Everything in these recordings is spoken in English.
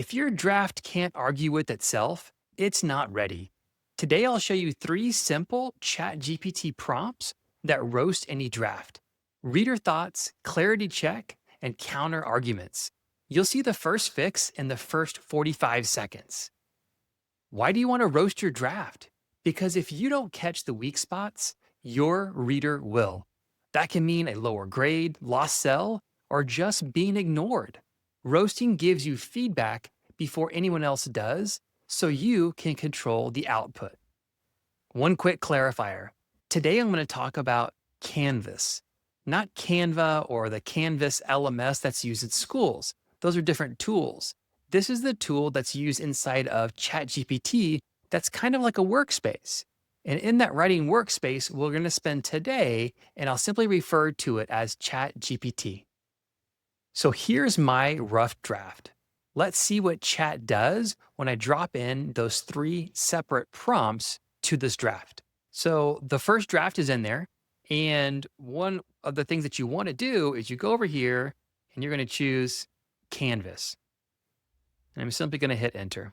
If your draft can't argue with itself, it's not ready. Today, I'll show you three simple ChatGPT prompts that roast any draft: reader thoughts, clarity check, and counter arguments. You'll see the first fix in the first 45 seconds. Why do you want to roast your draft? Because if you don't catch the weak spots, your reader will. That can mean a lower grade, lost sell, or just being ignored. Roasting gives you feedback before anyone else does, so you can control the output. One quick clarifier. Today I'm going to talk about Canvas, not Canva or the Canvas LMS that's used in schools. Those are different tools. This is the tool that's used inside of ChatGPT that's kind of like a workspace. And in that writing workspace, we're going to spend today, and I'll simply refer to it as ChatGPT. So here's my rough draft. Let's see what chat does when I drop in those three separate prompts to this draft. So the first draft is in there. And one of the things that you want to do is you go over here and you're going to choose Canvas. And I'm simply going to hit enter.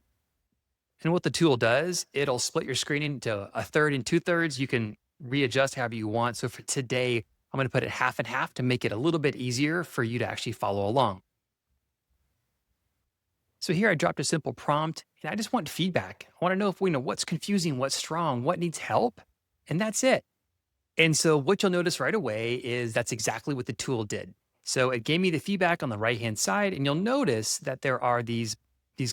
And what the tool does, it'll split your screen into a third and two thirds. You can readjust however you want. So for today, I'm going to put it half and half to make it a little bit easier for you to actually follow along. So here I dropped a simple prompt and I just want feedback. I want to know if we know what's confusing, what's strong, what needs help, and that's it. And so what you'll notice right away is that's exactly what the tool did. So it gave me the feedback on the right-hand side, and you'll notice that there are these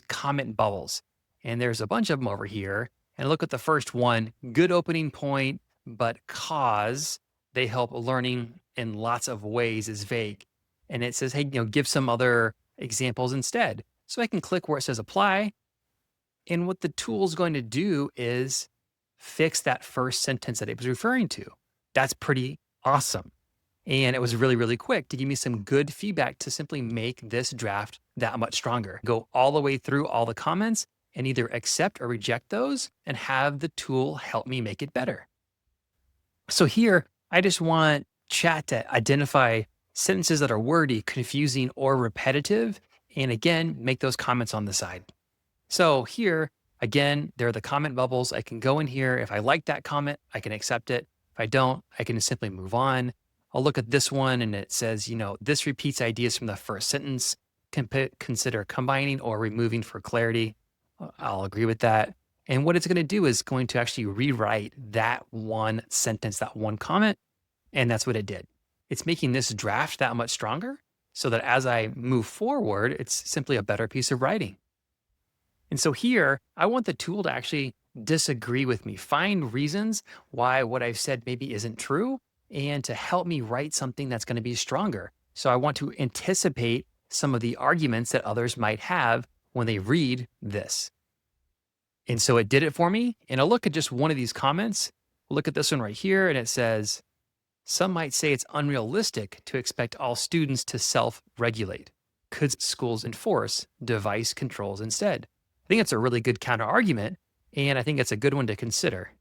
comment bubbles. And there's a bunch of them over here. And look at the first one, good opening point, but cause they help learning in lots of ways is vague. And it says, hey, give some other examples instead. So I can click where it says apply. And what the tool is going to do is fix that first sentence that it was referring to. That's pretty awesome. And it was really, really quick to give me some good feedback to simply make this draft that much stronger. Go all the way through all the comments and either accept or reject those and have the tool help me make it better. So here, I just want chat to identify sentences that are wordy, confusing, or repetitive. And again, make those comments on the side. So here, again, there are the comment bubbles. I can go in here. If I like that comment, I can accept it. If I don't, I can simply move on. I'll look at this one and it says, this repeats ideas from the first sentence. Consider combining or removing for clarity. I'll agree with that. And what it's going to do is going to actually rewrite that one sentence, that one comment. And that's what it did. It's making this draft that much stronger so that as I move forward, it's simply a better piece of writing. And so here, I want the tool to actually disagree with me, find reasons why what I've said maybe isn't true, and to help me write something that's going to be stronger. So I want to anticipate some of the arguments that others might have when they read this. And so it did it for me. And I'll look at just one of these comments. We'll look at this one right here, and it says, some might say it's unrealistic to expect all students to self-regulate. Could schools enforce device controls instead? I think it's a really good counter argument, and I think it's a good one to consider.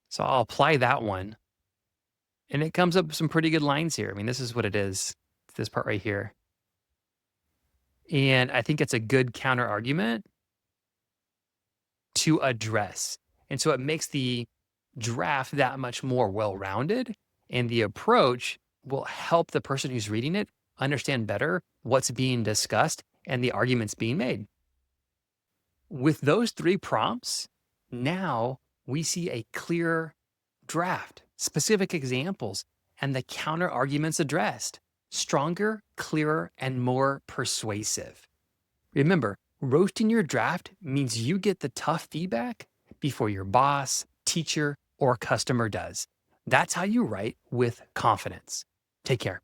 So I'll apply that one. And it comes up with some pretty good lines here. I mean, this is what it is, this part right here. And I think it's a good counter argument to address. And so it makes the draft that much more well-rounded, and the approach will help the person who's reading it understand better what's being discussed and the arguments being made. With those three prompts, now we see a clear draft, specific examples, and the counter arguments addressed. Stronger, clearer, and more persuasive. Remember, roasting your draft means you get the tough feedback before your boss, teacher, or customer does. That's how you write with confidence. Take care.